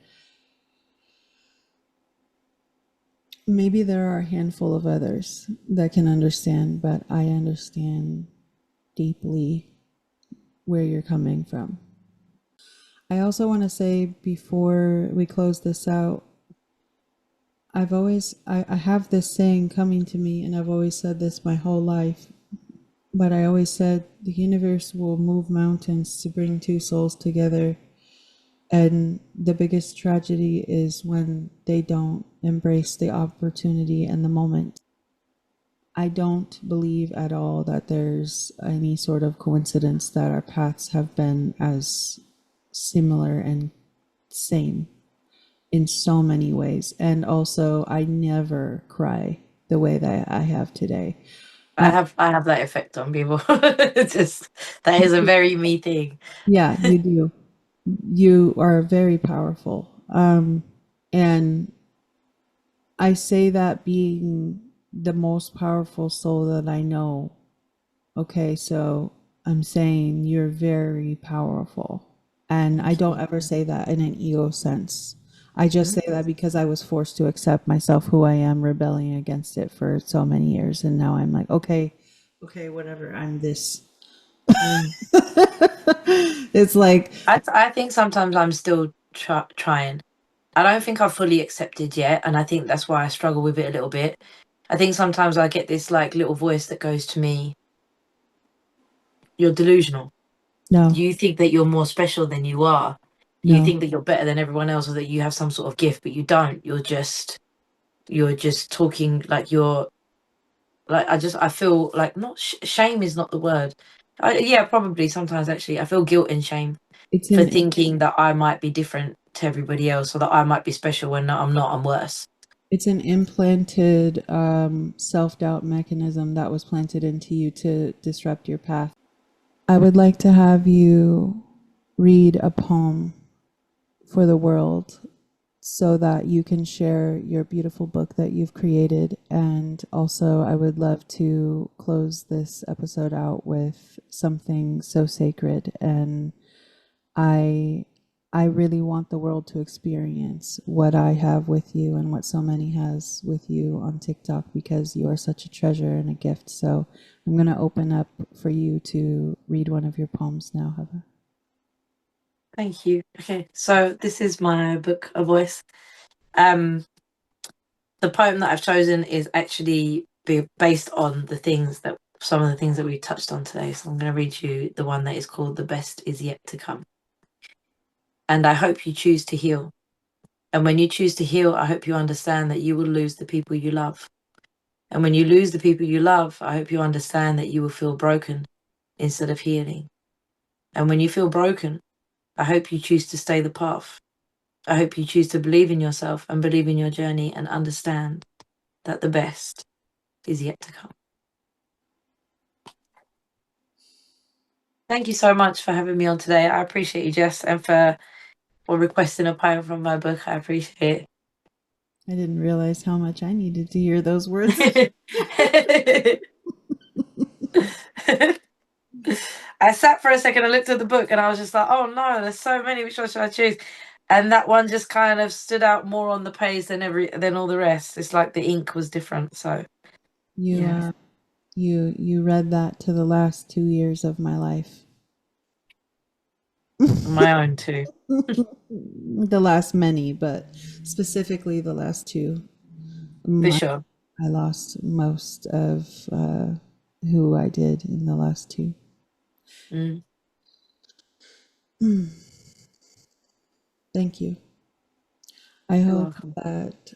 maybe there are a handful of others that can understand, but I understand deeply where you're coming from. I also want to say before we close this out, I have this saying coming to me, and I've always said this my whole life, but I always said the universe will move mountains to bring two souls together. And the biggest tragedy is when they don't embrace the opportunity and the moment. I don't believe at all that there's any sort of coincidence that our paths have been as similar and same in so many ways. And also, I never cry the way that I have today. I have that effect on people. It's just that is a very me thing. Yeah, you do. You are very powerful. And I say that being the most powerful soul that I know. Okay, so I'm saying you're very powerful. And I Thank don't you. ever say that in an ego sense. I just Mhm. say that because I was forced to accept myself who I am, rebelling against it for so many years. And now I'm like, okay, whatever, I'm this. Mm. It's like, I think sometimes I'm still trying. I don't think I've fully accepted yet, and I think that's why I struggle with it a little bit. I think sometimes I get this like little voice that goes to me, "You're delusional. no, You think that you're more special than you are. You no, think that you're better than everyone else, or that you have some sort of gift, but you don't. You're just talking like you're like I feel like not shame is not the word. Yeah, probably sometimes actually I feel guilt and shame it's for an thinking that I might be different to everybody else, or that I might be special when I'm not. I'm worse. it's an implanted self-doubt mechanism that was planted into you to disrupt your path. I would like to have you read a poem for the world so that you can share your beautiful book that you've created. And also, I would love to close this episode out with something so sacred. And I I really want the world to experience what I have with you and what so many has with you on TikTok because you are such a treasure and a gift. So I'm going to open up for you to read one of your poems now, Hava. Thank you. Okay, so this is my book, A Voice. Um, the poem that I've chosen is actually based on some of the things that we touched on today. So I'm going to read you the one that is called "The Best Is Yet to Come." And I hope you choose to heal. And when you choose to heal, I hope you understand that you will lose the people you love. And when you lose the people you love, I hope you understand that you will feel broken instead of healing. And when you feel broken, I hope you choose to stay the path. I hope you choose to believe in yourself and believe in your journey and understand that the best is yet to come. Thank you so much for having me on today. I appreciate you, Jess, and for requesting a poem from my book. I appreciate I didn't realize how much I needed to hear those words. it. I sat for a second and looked at the book and I was just like, oh no, there's so many. Which one should I choose? And that one just kind of stood out more on the page than all the rest. It's like the ink was different. So You yeah, you read that to the last 2 years of my life. my own too, The last many, but specifically the last two. for My, sure. I lost most of who I did in the last two. Mm, Thank you. I you're hope welcome. that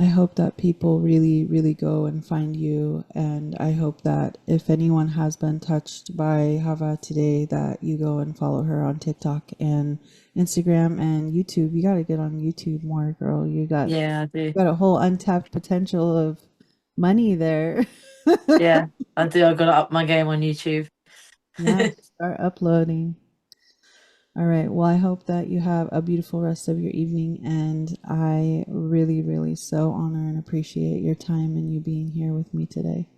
I hope that people really, really go and find you. And I hope that if anyone has been touched by Havva today, that you go and follow her on TikTok and Instagram and YouTube. You got to get on YouTube more, girl. Yeah, I do. You got a whole untapped potential of money there. Yeah, I do. I've got to up my game on YouTube. Yeah, start uploading. All right. Well, I hope that you have a beautiful rest of your evening. And I really, really so honor and appreciate your time and you being here with me today.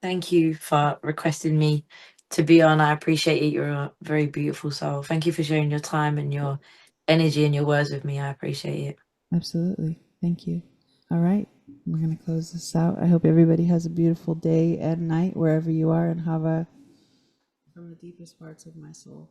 Thank you for requesting me to be on. I appreciate it. You're a very beautiful soul. Thank you for sharing your time and your energy and your words with me. I appreciate it. Absolutely. Thank you. All right. We're going to close this out. I hope everybody has a beautiful day and night wherever you are, and have a from the deepest parts of my soul.